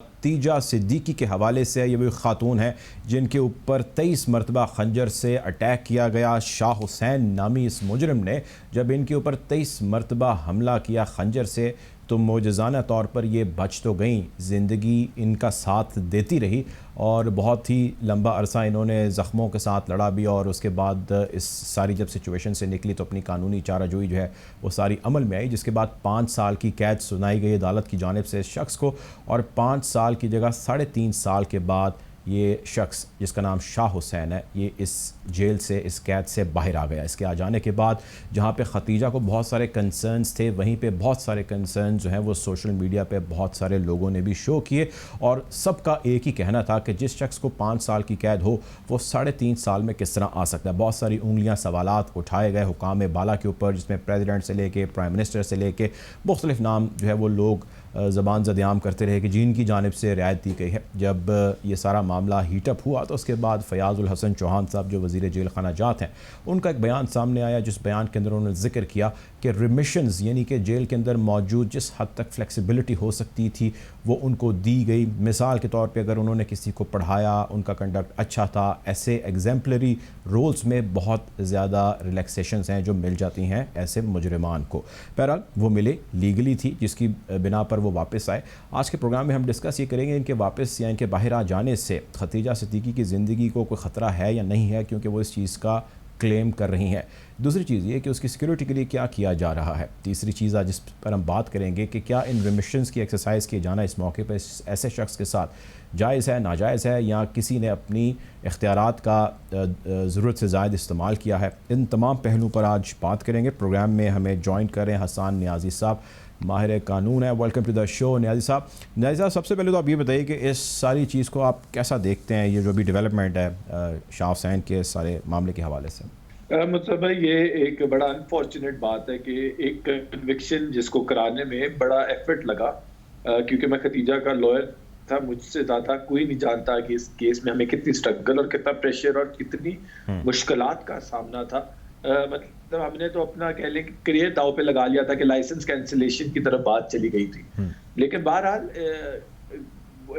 Khadija Siddiqui के हवाले से। ये वो खातून है जिनके ऊपर 23 मरतबा खंजर से अटैक किया गया। शाह हुसैन नामी इस मुजरिम ने जब इनके ऊपर 23 मरतबा हमला किया खंजर से तो मौजज़ाना तौर पर ये बच तो गई, ज़िंदगी इनका साथ देती रही और बहुत ही लंबा अरसा इन्होंने ज़ख्मों के साथ लड़ा भी। और उसके बाद इस सारी जब सिचुएशन से निकली तो अपनी कानूनी चाराजोई जो है वो सारी अमल में आई, जिसके बाद 5 साल की कैद सुनाई गई अदालत की जानिब से इस शख्स को। और 5 साल की जगह 3.5 साल के बाद ये शख्स जिसका नाम शाह हुसैन है ये इस जेल से, इस कैद से बाहर आ गया। इसके आ जाने के बाद जहाँ पे खतीजा को बहुत सारे कंसर्न्स थे, वहीं पे बहुत सारे कंसर्न जो हैं वो सोशल मीडिया पे बहुत सारे लोगों ने भी शो किए और सबका एक ही कहना था कि जिस शख्स को 5 साल की कैद हो वो 3.5 साल में किस तरह आ सकता है। बहुत सारी उंगलियाँ सवालात उठाए गए हुकाम बाला के ऊपर, जिसमें प्रेसिडेंट से लेके प्राइम मिनिस्टर से लेके मुख्तलिफ नाम जो है वो लोग ज़बान ज़दियाम करते रहे कि जिनकी जानिब से रियायत दी गई है। जब ये सारा मामला हीटअप हुआ तो उसके बाद फ़याज़ुल हसन चौहान साहब जो वज़ीर जेल खाना जात हैं, उनका एक बयान सामने आया जिस बयान के अंदर उन्होंने ज़िक्र किया कि रिमिशंस यानी कि जेल के अंदर मौजूद जिस हद तक फ्लेक्सिबिलिटी हो सकती थी वो उनको दी गई। मिसाल के तौर पे अगर उन्होंने किसी को पढ़ाया, उनका कंडक्ट अच्छा था, ऐसे एग्जाम्पलरी रोल्स में बहुत ज़्यादा रिलैक्सेशंस हैं जो मिल जाती हैं ऐसे मुजरिमान को। बहरहाल वो मिले लीगली थी जिसकी बिना पर वो वापस आए। आज के प्रोग्राम में हम डिस्कस ये करेंगे इनके वापस या इनके बाहर आ जाने से खतीजा सिद्दीकी की ज़िंदगी को कोई ख़तरा है या नहीं है, क्योंकि वो इस चीज़ का क्लेम कर रही हैं। दूसरी चीज़ ये कि उसकी सिक्योरिटी के लिए क्या किया जा रहा है। तीसरी चीज़ आज जिस पर हम बात करेंगे कि क्या इन रिमिशंस की एक्सरसाइज किए जाना इस मौके पर ऐसे शख्स के साथ जायज़ है, नाजायज़ है, या किसी ने अपनी इख्तियारात का ज़रूरत से ज़ायद इस्तेमाल किया है। इन तमाम पहलुओं पर आज बात करेंगे। प्रोग्राम में हमें जॉइन करें हसन नियाज़ी साहब, माहिर कानून है। Welcome to the show Niazi साहब। नियाज़ी साहब, सबसे पहले तो आप ये बताइए कि इस सारी चीज़ को आप कैसा देखते हैं, ये जो भी डेवलपमेंट है शाह हुसैन के सारे मामले के हवाले से। मतलब ये एक बड़ा अनफॉर्चुनेट बात है कि एक कन्विक्शन जिसको कराने में बड़ा एफर्ट लगा, क्योंकि मैं खतीजा का लॉयर था, मुझसे ज़्यादा कोई नहीं जानता कि इस केस में हमें कितनी स्ट्रगल और कितना प्रेशर और कितनी मुश्किलात का सामना था। मतलब हमने तो अपना कह लें करियर दाव पे लगा लिया था कि लाइसेंस कैंसिलेशन की तरफ बात चली गई थी, लेकिन बहरहाल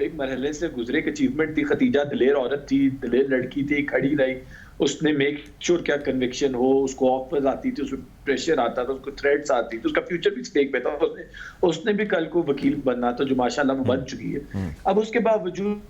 एक मरहले से गुजरे, एक अचीवमेंट थी। खतीजा दिलेर औरत थी, दिलेर लड़की थी, खड़ी रही, उसने मेक श्योर क्या कन्विक्शन हो, उसको ऑफर्स आती थी, उसमें प्रेशर आता था, उसको थ्रेट्स आती थी, उसका फ्यूचर भी स्टेक पे था। उसने भी कल को वकील बनना था, जो माशाल्लाह वो बन चुकी है। अब उसके बावजूद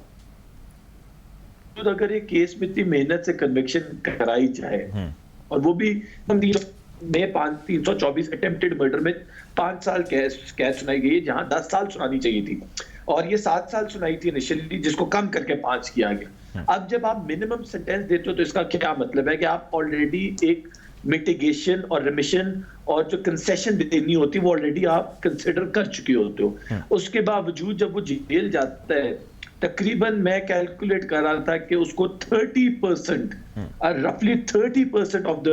अगर ये केस में इतनी मेहनत से कन्विक्शन कराई जाए और वो भी 324 अटेम्प्टेड मर्डर में 5 साल कैद सुनाई गई है, जहां 10 साल सुनानी चाहिए थी, और ये 7 साल सुनाई थी इनिशियली, जिसको कम करके 5 किया गया। अब जब आप मिनिमम सेंटेंस देते हो तो इसका क्या मतलब है कि आप ऑलरेडी एक मिटिगेशन और रिमिशन और जो कंसेशन देनी होती है वो ऑलरेडी आप कंसिडर कर चुके होते हो। उसके बावजूद जब वो जेल जाता है, तकरीबन मैं कैलकुलेट कर रहा था कि उसको 30% रफली 30% ऑफ द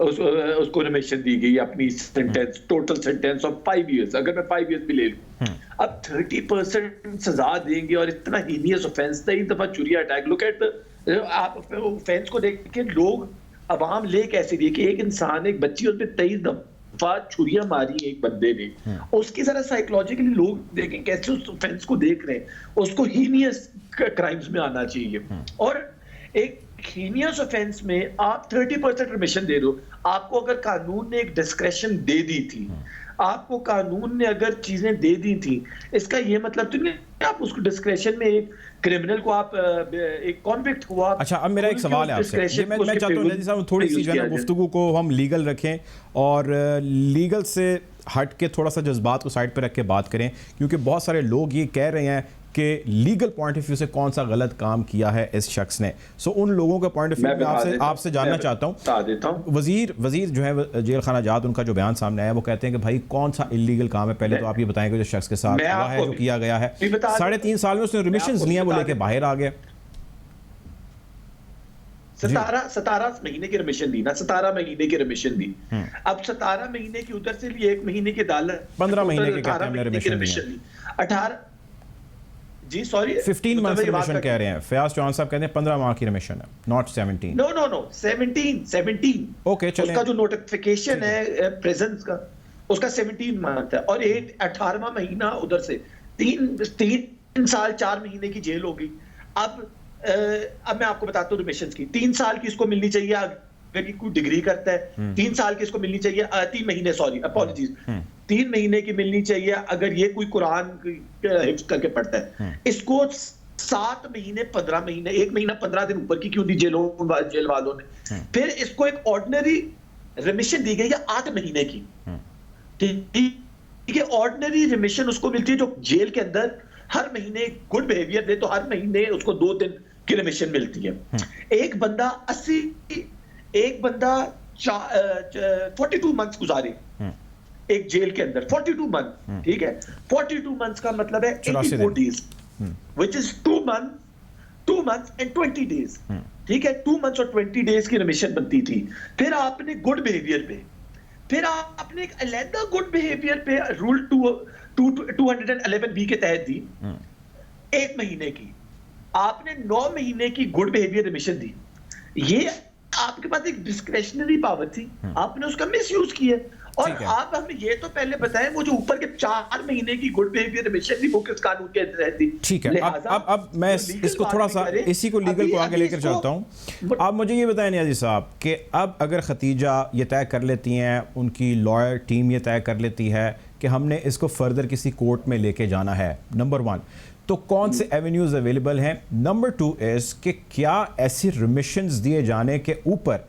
उसको रिमिशन दी गई अपनी sentence, total sentence of 5 years, अगर मैं 5 इयर्स भी ले लूं। अब 30% सजा देंगे और इतना हीनियस ऑफेंस था, एक दफा चोरी अटैक। लुक एट आप ऑफेंस को देख के लोग अवाम ले कैसे रही कि एक इंसान, एक बच्ची, उस पर 23 दफा छुरियां मारी एक बंदे ने। उसकी जरा साइकोलॉजिकली लोग देखें कैसे उस ऑफेंस को देख रहे हैं, उसको हीनियस क्राइम्स में आना चाहिए। और एक हीनियस ऑफेंस में आप 30% रिमिशन दे दो। आपको अगर कानून ने एक डिस्क्रेशन दे दी थी, आपको कानून ने अगर चीजें दे दी थी, इसका ये मतलब तो नहीं आप उसको डिस्क्रेशन में एक क्रिमिनल को आप एक कॉन्विक्ट को आप। अच्छा, अब मेरा एक सवाल है आपसे, मैं चाहता हूँ नियाज़ी साहब थोड़ी सी जो है गुफ्तगू को हम लीगल रखें और लीगल से हट के थोड़ा सा जज्बात को साइड पर रख के बात करें, क्योंकि बहुत सारे लोग ये कह रहे हैं कि लीगल पॉइंट ऑफ व्यू से कौन सा गलत काम किया है इस शख्स ने। सो उन लोगों का पॉइंट ऑफ व्यू में आपसे जानना चाहता हूँ। वजीर जो है जेल खाना जात, उनका जो बयान सामने आया वो कहते हैं कि भाई कौन सा इलीगल काम है, पहले तो आप ये बताएंगे जो शख्स के साथ हुआ है, जो किया गया है। 3.5 साल में उसने रिमिशंस लिया, वो लेके बाहर आ गया। 17 महीने की रिमिशन दी ना, 17 महीने की रिमिशन दी। अब 17 महीने की उधर से लिए, 1 महीने की अदालत 15 महीने की कहते हैं रिमिशन दी। 18 जी सॉरी 15 मंथ की रिमिशन कह रहे हैं फयाज चौहान साहब, कहते हैं 15 माह की रिमिशन है, नॉट 17। नो 17 ओके, चलें। उसका जो नोटिफिकेशन है प्रेजेंस का, उसका 17 मंथ है और 18वां महीना उधर से 3 3 साल 4 महीने की जेल होगी। अब मैं आपको बताता हूँ रिमिशंस की। 3 साल की इसको मिलनी चाहिए अगर ये कोई डिग्री करता है, 3 साल की इसको मिलनी चाहिए, 3 महीने, सॉरी अपॉलॉजीज, 3 महीने की मिलनी चाहिए अगर ये कोई कुरान हिफ्ज करके पढ़ता है। इसको 7 महीने 15 महीने, 1 महीना 15 दिन ऊपर की क्यों दी जेल वालों ने। फिर इसको एक ऑर्डिनरी रिमिशन दी गई है 8 महीने की, ठीक है। ऑर्डिनरी रिमिशन उसको मिलती है जो जेल के अंदर हर महीने गुड बिहेवियर दे तो हर महीने उसको 2 दिन की रिमिशन मिलती है। एक बंदा 42 मंथ्स गुजारे एक जेल के अंदर, 42 मंथ, ठीक है। 42 मंथ्स का मतलब है 84 days, which is 2 months and 20 days, ठीक है। 2 months और 20 डेज की रिमिशन बनती थी। फिर आपने गुड बिहेवियर पे, फिर आपने एक अलग गुड बिहेवियर पे रूल 211B के तहत दी 1 महीने की, आपने 9 महीने की गुड बिहेवियर रिमिशन दी। ये आपके पास एक डिस्क्रेशनरी पावर थी, आपने उसका मिसयूज किया। और आप हमें ये तो पहले बताएं वो जो ऊपर के 4 महीने की गुड बिहेवियर रिमिशन थी वो किस कानून के तहत थी। ठीक है, अब मैं इसको थोड़ा सा इसी को लीगल को आगे लेकर चलता हूँ। आप मुझे ये बताएं नियाज़ी साहब कि अब अगर खतीजा ये तय कर लेती हैं, उनकी लॉयर टीम ये तय कर लेती है कि हमने इसको फर्दर किसी कोर्ट में लेके जाना है, नंबर 1, तो कौन से एवेन्यूज़ अवेलेबल हैं? नंबर 2 इज़ कि क्या ऐसी रिमिशंस दिए जाने के ऊपर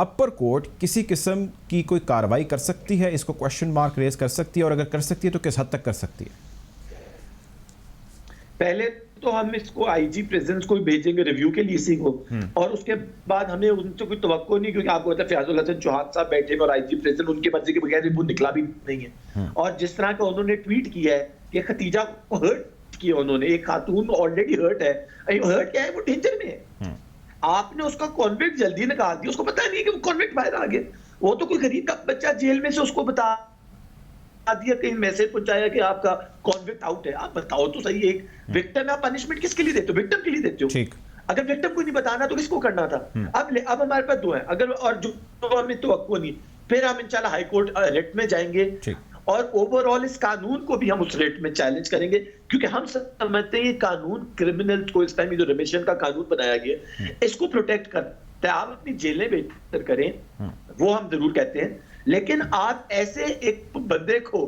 अपर कोर्ट किसी किस्म की कोई कार्रवाई कर सकती है, इसको क्वेश्चन मार्क रेज कर सकती है, और अगर कर सकती है तो किस हद तक कर सकती है? पहले तो हम इसको आईजी प्रिजन्स को भेजेंगे रिव्यू के लिए इसी को, और उसके बाद हमें उनसे कोई तवक्को नहीं, क्योंकि आपको पता है फयाजुल हसन चौहान साहब बैठे और आईजी प्रिजन उनकी मर्जी के बगैर रिव्यू निकला भी नहीं है। और जिस तरह का उन्होंने ट्वीट किया है कि खतीजा को हर्ट किया उन्होंने, एक खातून ऑलरेडी हर्ट है, हर्ट क्या है, वो डेंजर में है, आपने उसका कॉन्विक्ट जल्दी निकाल दिया, उसको पता नहीं है कि वो कॉन्विक्ट बाहर आ गया। वो तो कोई गरीब का बच्चा जेल में से उसको बता दिया, कहीं मैसेज पहुंचाया कि आपका कॉन्विक्ट आउट है। आप बताओ तो सही, एक विक्टिम आप पनिशमेंट किसके लिए देते हो? विक्टिम के लिए देते हो। ठीक, अगर विक्टिम को नहीं बताना तो किसको करना था? अब हमारे पास 2 है, अगर और जो हमें तवक्को नहीं, फिर हम इंशाल्लाह हाई कोर्ट रेट में जाएंगे और ओवरऑल इस कानून को भी हम उस रेट में चैलेंज करेंगे, क्योंकि हम समझते हैं ये कानून क्रिमिनल को, इस टाइम जो रिमिशन का कानून बनाया गया इसको प्रोटेक्ट करता है। आप अपनी जेलें बेहतर करें, वो हम जरूर कहते हैं, लेकिन आप ऐसे एक बंदे को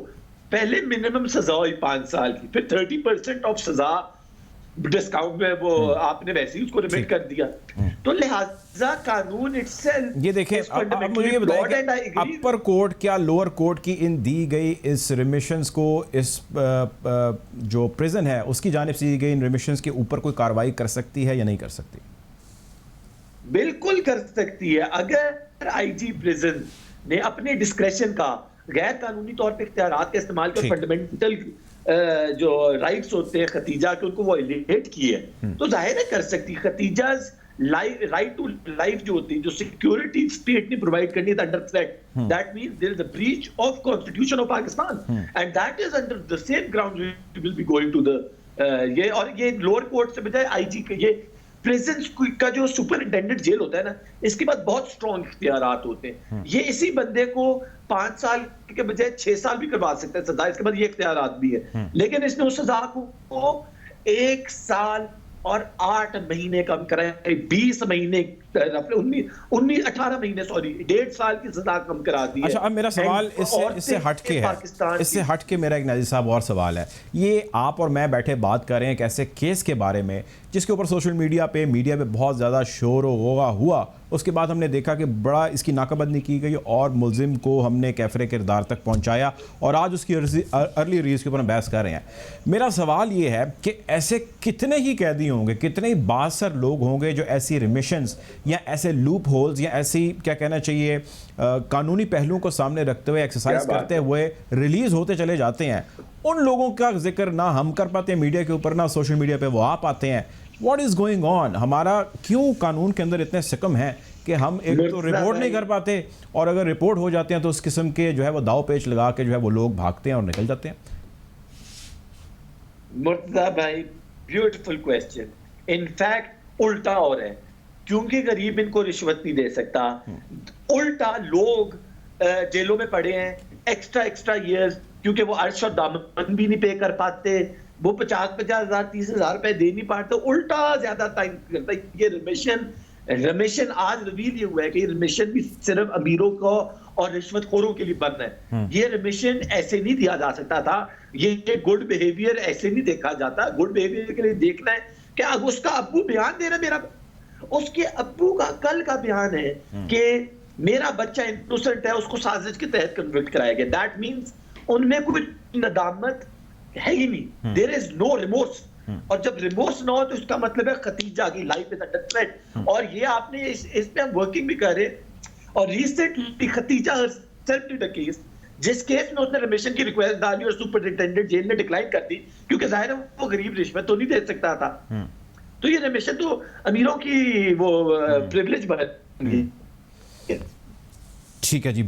पहले मिनिमम सजा हुई 5 साल की, फिर 30% ऑफ सजा डिस्काउंट में वो आपने वैसे ही उसको रिमिट कर दिया। तो लिहाजा कानून इटसेल्फ, ये देखें, अब मुझे ये बताइए अपर कोर्ट क्या लोअर कोर्ट की इन दी गई इस रिमिशंस को, इस जो प्रिजन है उसकी जानिब से दी गई इन रिमिशंस के ऊपर कोई कार्रवाई कर सकती है या नहीं कर सकती? बिल्कुल कर सकती है। अगर आईजी प्रिजन ने अपने डिस्क्रेशन का गैर कानूनी तौर पे इख्तियारात का इस्तेमाल कर फंडामेंटल जो राइट्स होते हैं खतीजा के उनको वायलेट किए, तो जाहिर है कर सकती है। खतीजा राइट टू लाइफ जो होती है, जो सिक्योरिटी स्टेट ने प्रोवाइड करनी है under threat, that means there is a breach of constitution of Pakistan and that is under the same ground we will be going to the ये। और ये लोअर कोर्ट से बजाय आईजी के, ये प्रिजन का जो सुपरिटेंडेंट जेल होता है ना, इसके बाद बहुत स्ट्रॉन्ग इख्तियारात होते हैं। ये इसी बंदे को 5 साल के बजाय 6 साल भी करवा सकता है सजा, इसके बाद ये इख्तियारात भी है, लेकिन इसने उस सजा को 1 साल और 8 महीने कम कराए, 20 महीने 18 महीने, सॉरी 1.5 साल की सजा कम करा दी है। अच्छा, अब मेरा सवाल इससे हटके है, इससे हटके मेरा एक नाज़िर साहब और सवाल है। ये आप और मैं बैठे बात कर रहे हैं एक ऐसे केस के बारे में जिसके ऊपर सोशल मीडिया पे बहुत ज़्यादा शोर होगा हुआ, उसके बाद हमने देखा कि बड़ा इसकी नाकाबंदी की गई और मुलजिम को हमने कैफरे किरदार तक पहुंचाया और आज उसकी अर्ली रिलीज के ऊपर हम बहस कर रहे हैं। मेरा सवाल ये है कि ऐसे कितने ही कैदी होंगे, कितने ही बासर लोग होंगे जो ऐसी रिमिशंस या ऐसे लूप होल्स या ऐसी क्या कहना चाहिए कानूनी पहलुओं को सामने रखते हुए, एक्सरसाइज करते हुए रिलीज होते चले जाते हैं। उन लोगों का जिक्र ना हम कर पाते हैं मीडिया के ऊपर, ना सोशल मीडिया पे वो आ पाते हैं। What is going on? हमारा क्यों कानून के अंदर इतने सिकम है कि हम एक तो रिपोर्ट नहीं कर पाते, और अगर रिपोर्ट हो जाते हैं तो उस किस्म के जो है वो दाव पेच लगा के जो है वो लोग भागते हैं और निकल जाते हैं। मुर्तज़ा भाई, ब्यूटीफुल क्वेश्चन। इनफैक्ट उल्टा हो रहा है, क्योंकि गरीब इनको रिश्वत नहीं दे सकता, उल्टा लोग जेलों में पड़े हैं एक्स्ट्रा ईयर्स, क्योंकि वो अर्श और दामन भी नहीं पे कर पाते, वो 50,000 30,000 रुपए दे नहीं पाते, उल्टा ज्यादा टाइम करता है। ये रिमिशन आज रिवील ये हुआ है कि रिमिशन भी सिर्फ अमीरों को और रिश्वतखोरों के लिए बंद है। ये रिमिशन ऐसे नहीं दिया जा सकता था, ये गुड बिहेवियर ऐसे नहीं देखा जाता। गुड बिहेवियर के लिए देखना है कि अब उसका अब्बू बयान दे रहा, मेरा उसके अब्बू का कल का बयान है कि मेरा बच्चा इनोसेंट है, उसको साजिश के तहत कन्विक्ट कराया गया। दैट मींस उनमें कोई नदामत है ही नहीं, देयर इज नो रिमोर्स। और जब रिमोर्स ना हो तो इसका मतलब है खतीजा की लाइफ इज अंडर थ्रेट। और ये आपने इस पे हम वर्किंग भी कर रहे हैं। और recently Khatija herself did a case, जिस केस में उसने रिमिशन की रिक्वेस्ट डाली और सुपरिटेंडेंट जेल ने डिक्लाइन कर दी, क्योंकि जाहिर है वो गरीब रिश्वत तो नहीं दे सकता था। तो ये रिमिशन तो अमीरों की वो प्रिविलेज बन गई। ठीक है जी।